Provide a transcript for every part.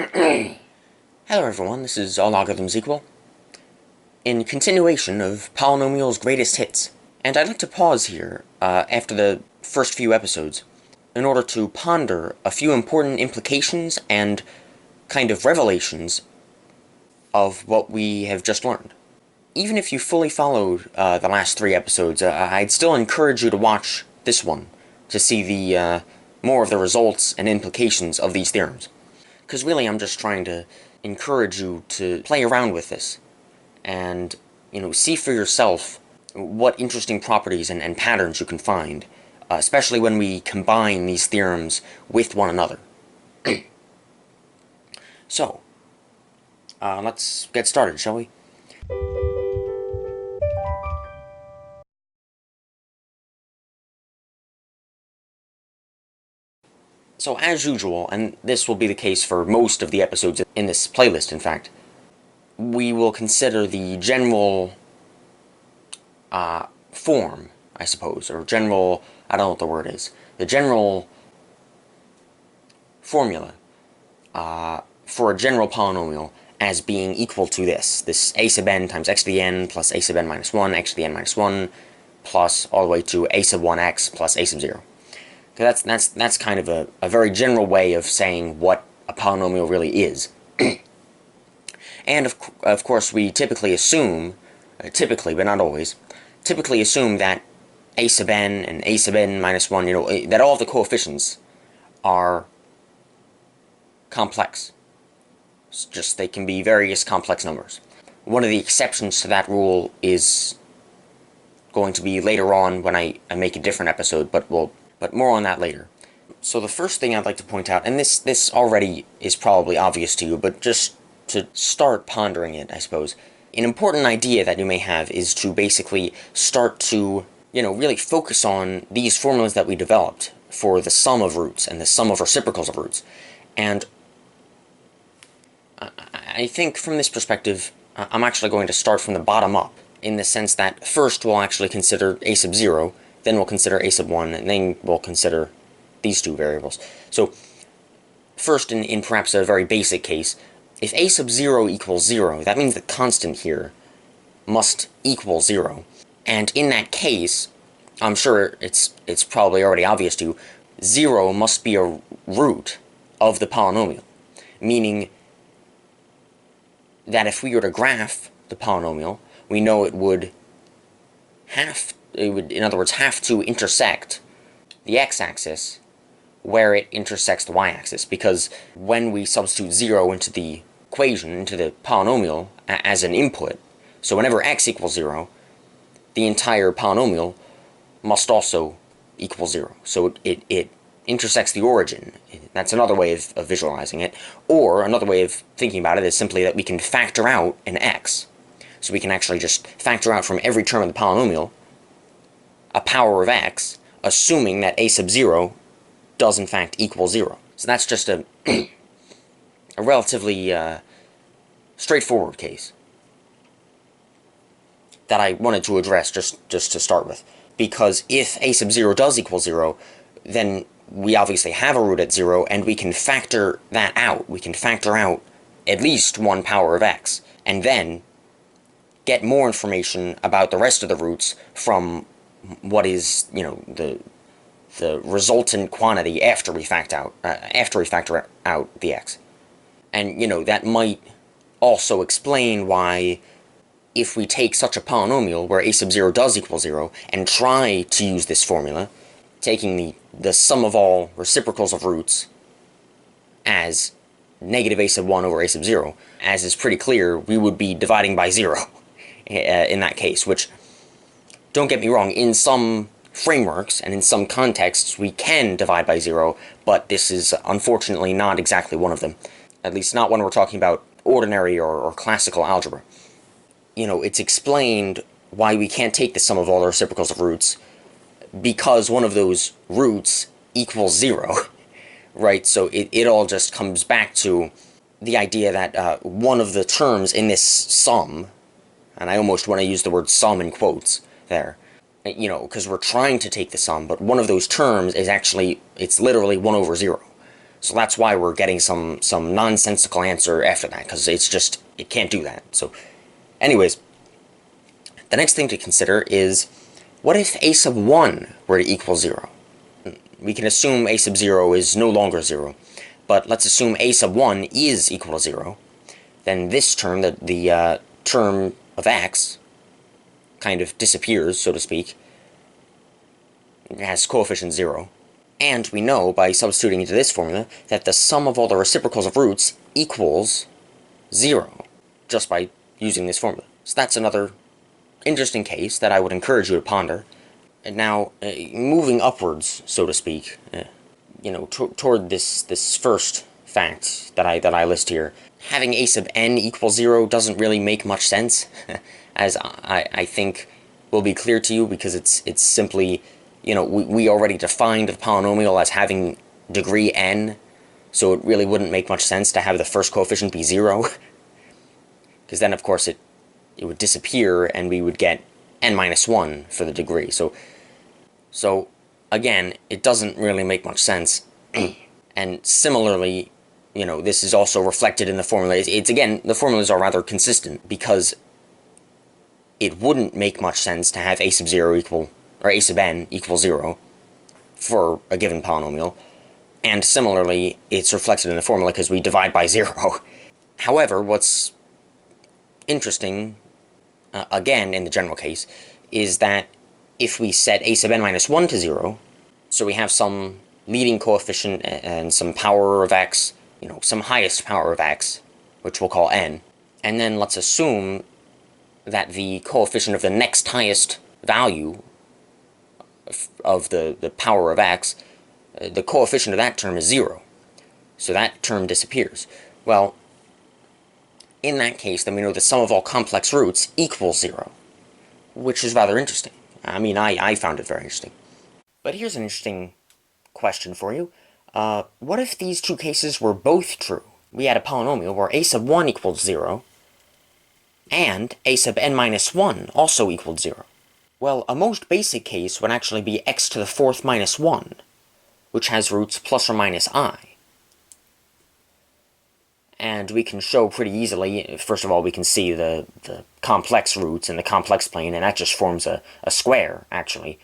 Hello everyone, this is allLogarithmsEqual, in continuation of Polynomials' greatest hits. And I'd like to pause here, after the first few episodes, in order to ponder a few important implications and kind of revelations of what we have just learned. Even if you fully followed the last 3 episodes, I'd still encourage you to watch this one, to see the more of the results and implications of these theorems. Because really I'm just trying to encourage you to play around with this, and, see for yourself what interesting properties and patterns you can find, especially when we combine these theorems with one another. So, let's get started, shall we? So as usual, and this will be the case for most of the episodes in this playlist, in fact, we will consider the general form, I suppose, or general, I don't know what the word is, the general formula for a general polynomial as being equal to this a sub n times x to the n plus a sub n minus 1, x to the n minus 1, plus all the way to a sub 1x plus a sub 0. That's kind of a very general way of saying what a polynomial really is. And of course we typically assume, typically but not always, typically assume that a sub n and a sub n minus 1, that all of the coefficients are complex. It's just they can be various complex numbers. One of the exceptions to that rule is going to be later on when I make a different episode, but more on that later. So the first thing I'd like to point out, and this already is probably obvious to you, but just to start pondering it, I suppose, an important idea that you may have is to basically start to, really focus on these formulas that we developed for the sum of roots and the sum of reciprocals of roots. And I think from this perspective, I'm actually going to start from the bottom up, in the sense that first we'll actually consider a sub 0, then we'll consider a sub 1, and then we'll consider these two variables. So, first, in perhaps a very basic case, if a sub 0 equals 0, that means the constant here must equal 0. And in that case, I'm sure it's probably already obvious to you, 0 must be a root of the polynomial. Meaning that if we were to graph the polynomial, we know it would, in other words, have to intersect the x-axis where it intersects the y-axis, because when we substitute 0 into the equation, into the polynomial, as an input, so whenever x equals 0, the entire polynomial must also equal 0. So it intersects the origin. That's another way of visualizing it. Or another way of thinking about it is simply that we can factor out an x. So we can actually just factor out from every term of the polynomial a power of x, assuming that a sub 0 does in fact equal 0. So that's just a relatively straightforward case that I wanted to address just to start with. Because if a sub 0 does equal 0, then we obviously have a root at 0, and we can factor that out. We can factor out at least one power of x, and then get more information about the rest of the roots from what is, the resultant quantity after we factor out the x. And, that might also explain why, if we take such a polynomial where a sub 0 does equal 0, and try to use this formula, taking the sum of all reciprocals of roots as negative a sub 1 over a sub 0, as is pretty clear, we would be dividing by 0 in that case, which, don't get me wrong, in some frameworks and in some contexts we can divide by 0, but this is unfortunately not exactly one of them. At least not when we're talking about ordinary or classical algebra. It's explained why we can't take the sum of all the reciprocals of roots, because one of those roots equals 0, right? So it all just comes back to the idea that one of the terms in this sum, and I almost want to use the word sum in quotes there, because we're trying to take the sum, but one of those terms is actually, it's literally 1 over 0. So that's why we're getting some nonsensical answer after that, because it can't do that. So anyways, the next thing to consider is, what if a sub 1 were to equal 0? We can assume a sub 0 is no longer 0, but let's assume a sub 1 is equal to 0. Then this term, the term of x, kind of disappears, so to speak. It has coefficient 0. And we know, by substituting into this formula, that the sum of all the reciprocals of roots equals 0, just by using this formula. So that's another interesting case that I would encourage you to ponder. And now, moving upwards, so to speak, toward this first fact that I list here, having a sub n equals 0 doesn't really make much sense, as I think will be clear to you, because it's simply, we already defined the polynomial as having degree n, so it really wouldn't make much sense to have the first coefficient be 0, because then of course it would disappear and we would get n minus 1 for the degree. So again, it doesn't really make much sense. And similarly, this is also reflected in the formula. It's again, the formulas are rather consistent, because it wouldn't make much sense to have a sub 0 equal, or a sub n equal 0 for a given polynomial. And similarly, it's reflected in the formula because we divide by 0. However, what's interesting, again, in the general case, is that if we set a sub n minus 1 to 0, so we have some leading coefficient and some power of x, some highest power of x, which we'll call n, and then let's assume that the coefficient of the next highest value of the power of x, the coefficient of that term is 0. So that term disappears. Well, in that case, then we know the sum of all complex roots equals 0, which is rather interesting. I mean, I found it very interesting. But here's an interesting question for you. What if these two cases were both true? We had a polynomial where a sub 1 equals 0, and a sub n minus 1 also equaled 0. Well, a most basic case would actually be x to the 4th minus 1, which has roots plus or minus I. And we can show pretty easily, first of all, we can see the complex roots in the complex plane, and that just forms a square, actually.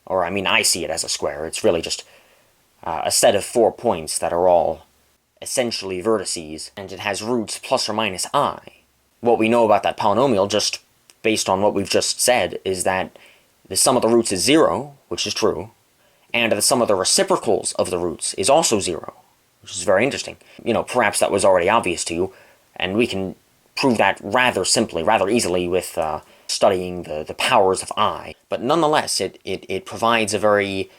Or, I mean, I see it as a square. It's really just a set of 4 points that are all essentially vertices, and it has roots plus or minus I. What we know about that polynomial, just based on what we've just said, is that the sum of the roots is 0, which is true, and the sum of the reciprocals of the roots is also 0, which is very interesting. Perhaps that was already obvious to you, and we can prove that rather simply, rather easily with studying the powers of I. But nonetheless, it provides a very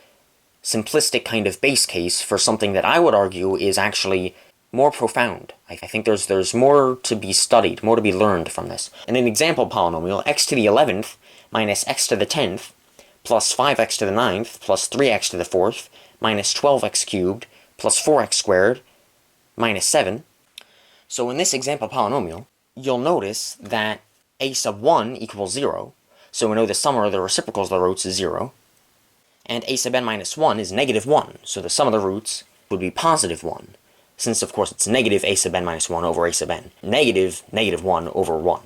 simplistic kind of base case for something that I would argue is actually more profound. I think there's more to be studied, more to be learned from this. In an example polynomial, x to the 11th minus x to the 10th plus 5x to the 9th plus 3x to the 4th minus 12x cubed plus 4x squared minus 7. So in this example polynomial, you'll notice that a sub 1 equals 0, so we know the sum of the reciprocals of the roots is 0, and a sub n minus 1 is negative 1, so the sum of the roots would be positive 1, since of course it's negative a sub n minus 1 over a sub n, negative 1 over 1.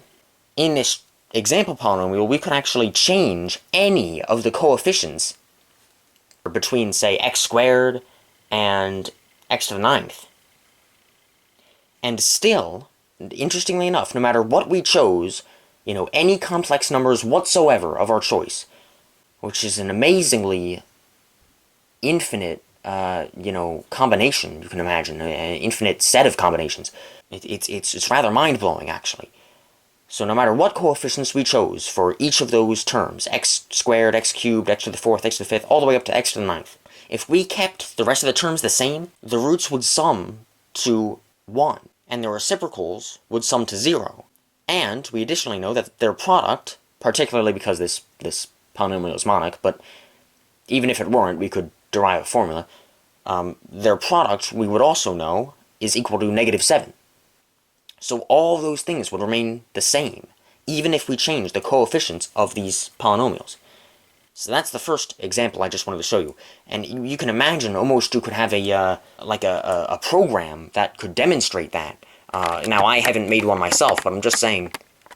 In this example polynomial, we could actually change any of the coefficients between, say, x squared and x to the 9th. And still, interestingly enough, no matter what we chose, any complex numbers whatsoever of our choice, which is an amazingly infinite, combination, you can imagine, an infinite set of combinations. It's rather mind-blowing, actually. So no matter what coefficients we chose for each of those terms, x squared, x cubed, x to the 4th, x to the 5th, all the way up to x to the 9th, if we kept the rest of the terms the same, the roots would sum to 1, and their reciprocals would sum to 0. And we additionally know that their product, particularly because this polynomial is monic, but even if it weren't, we could derive a formula, their product, we would also know, is equal to negative 7. So all those things would remain the same, even if we change the coefficients of these polynomials. So that's the first example I just wanted to show you. And you can imagine almost you could have a program that could demonstrate that. Now, I haven't made one myself, but I'm just saying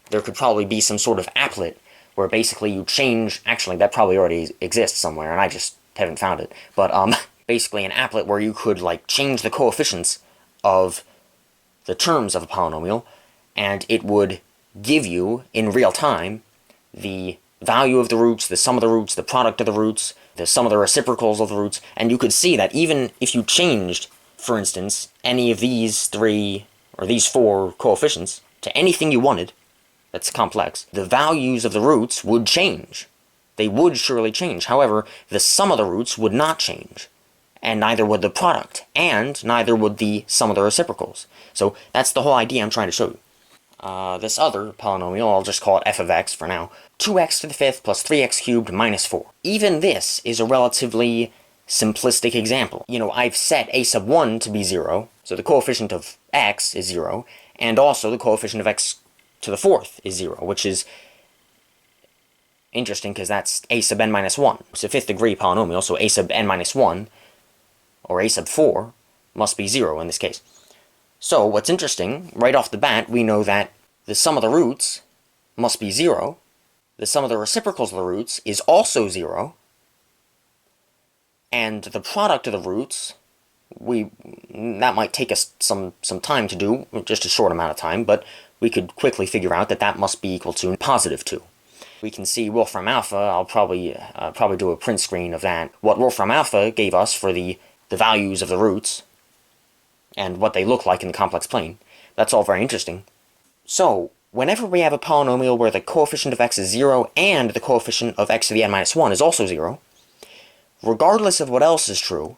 there could probably be some sort of applet where basically you change... Actually, that probably already exists somewhere, and I just haven't found it. But basically an applet where you could like change the coefficients of the terms of a polynomial, and it would give you, in real time, the value of the roots, the sum of the roots, the product of the roots, the sum of the reciprocals of the roots, and you could see that even if you changed, for instance, any of these three, or these four coefficients, to anything you wanted, that's complex, the values of the roots would change. They would surely change. However, the sum of the roots would not change. And neither would the product, and neither would the sum of the reciprocals. So that's the whole idea I'm trying to show you. This other polynomial, I'll just call it f of x for now, 2x to the fifth plus 3x cubed minus 4. Even this is a relatively simplistic example. You know, I've set a sub 1 to be 0, so the coefficient of x is 0, and also the coefficient of x to the fourth is 0, which is interesting because that's a sub n minus 1. It's a fifth degree polynomial, so a sub n minus 1, or a sub 4, must be 0 in this case. So, what's interesting, right off the bat, we know that the sum of the roots must be 0, the sum of the reciprocals of the roots is also 0, and the product of the roots, that might take us some time to do, just a short amount of time, but we could quickly figure out that that must be equal to positive 2. We can see Wolfram Alpha. I'll probably do a print screen of that. What Wolfram Alpha gave us for the values of the roots, and what they look like in the complex plane. That's all very interesting. So, whenever we have a polynomial where the coefficient of x is 0 and the coefficient of x to the n minus 1 is also 0, regardless of what else is true,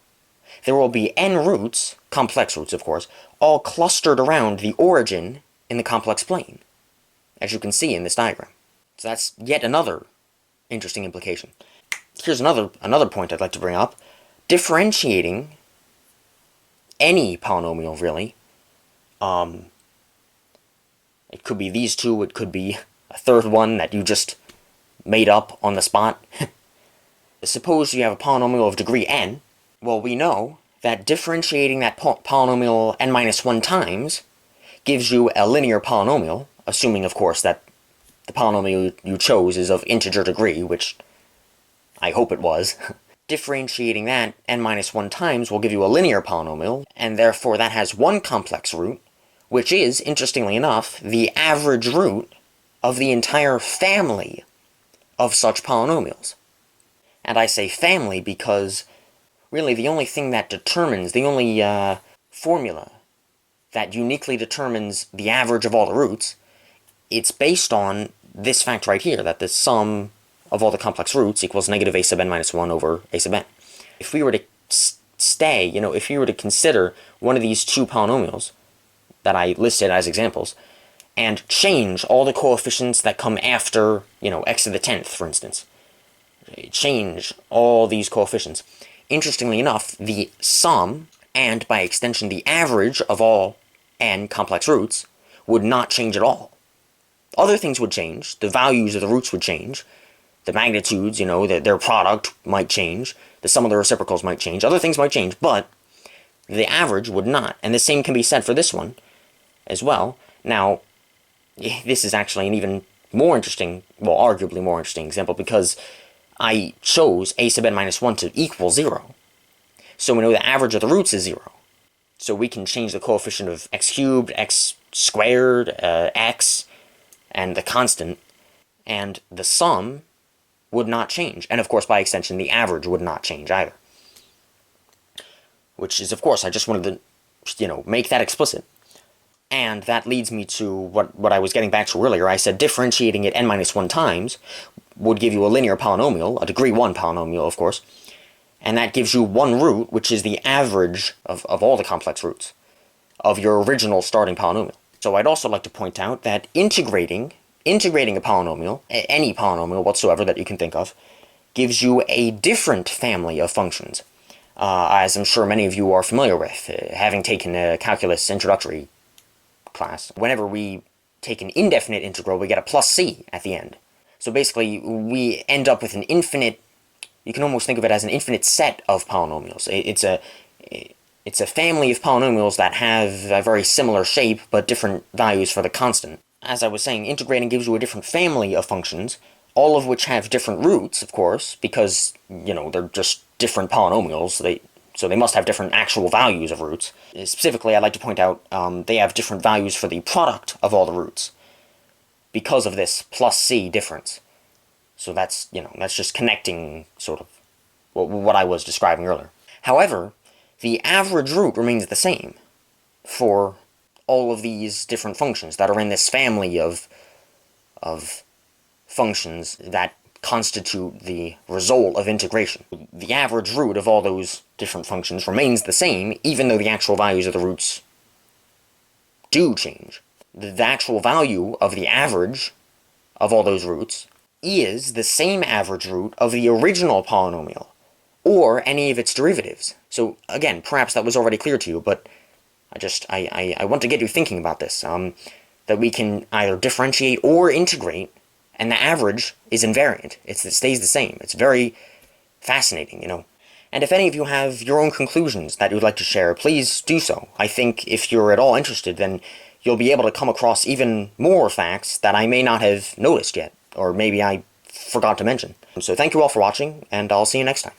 there will be n roots, complex roots of course, all clustered around the origin in the complex plane, as you can see in this diagram. So that's yet another interesting implication. Here's another point I'd like to bring up. Differentiating any polynomial, really. It could be these two, it could be a third one that you just made up on the spot. Suppose you have a polynomial of degree n. Well, we know that differentiating that polynomial n minus 1 times gives you a linear polynomial, assuming, of course, that the polynomial you chose is of integer degree, which I hope it was. Differentiating that n minus 1 times will give you a linear polynomial, and therefore that has one complex root, which is, interestingly enough, the average root of the entire family of such polynomials. And I say family because, really, the only thing that determines, the only formula that uniquely determines the average of all the roots, it's based on this fact right here, that the sum of all the complex roots equals negative a sub n minus 1 over a sub n. If we were to stay, if we were to consider one of these two polynomials that I listed as examples, and change all the coefficients that come after, x to the 10th, for instance, change all these coefficients, interestingly enough, the sum, and by extension the average of all n complex roots, would not change at all. Other things would change, the values of the roots would change, the magnitudes, their product might change, the sum of the reciprocals might change, other things might change, but the average would not. And the same can be said for this one as well. Now, this is actually an even more interesting, well, arguably more interesting example, because I chose a sub n minus 1 to equal 0. So we know the average of the roots is 0. So we can change the coefficient of x cubed, x squared, x, and the constant, and the sum would not change. And of course, by extension, the average would not change either. Which is, of course, I just wanted to, make that explicit. And that leads me to what I was getting back to earlier. I said differentiating it n minus 1 times would give you a linear polynomial, a degree 1 polynomial, of course. And that gives you one root, which is the average of all the complex roots of your original starting polynomial. So I'd also like to point out that integrating a polynomial, any polynomial whatsoever that you can think of, gives you a different family of functions, as I'm sure many of you are familiar with, having taken a calculus introductory class. Whenever we take an indefinite integral, we get a plus c at the end. So basically, we end up with an infinite You can almost think of it as an infinite set of polynomials. It's a family of polynomials that have a very similar shape, but different values for the constant. As I was saying, integrating gives you a different family of functions, all of which have different roots, of course, because, you know, they're just different polynomials, so they must have different actual values of roots. Specifically, I'd like to point out they have different values for the product of all the roots, because of this plus c difference. So that's, you know, that's just connecting, sort of, what I was describing earlier. However, the average root remains the same for all of these different functions that are in this family of functions that constitute the result of integration. The average root of all those different functions remains the same, even though the actual values of the roots do change. The actual value of the average of all those roots is the same average root of the original polynomial, or any of its derivatives. So again, perhaps that was already clear to you, but I want to get you thinking about this, that we can either differentiate or integrate, and the average is invariant. It stays the same. It's very fascinating, you know. And if any of you have your own conclusions that you'd like to share, please do so. I think if you're at all interested, then you'll be able to come across even more facts that I may not have noticed yet, or maybe I forgot to mention. So thank you all for watching, and I'll see you next time.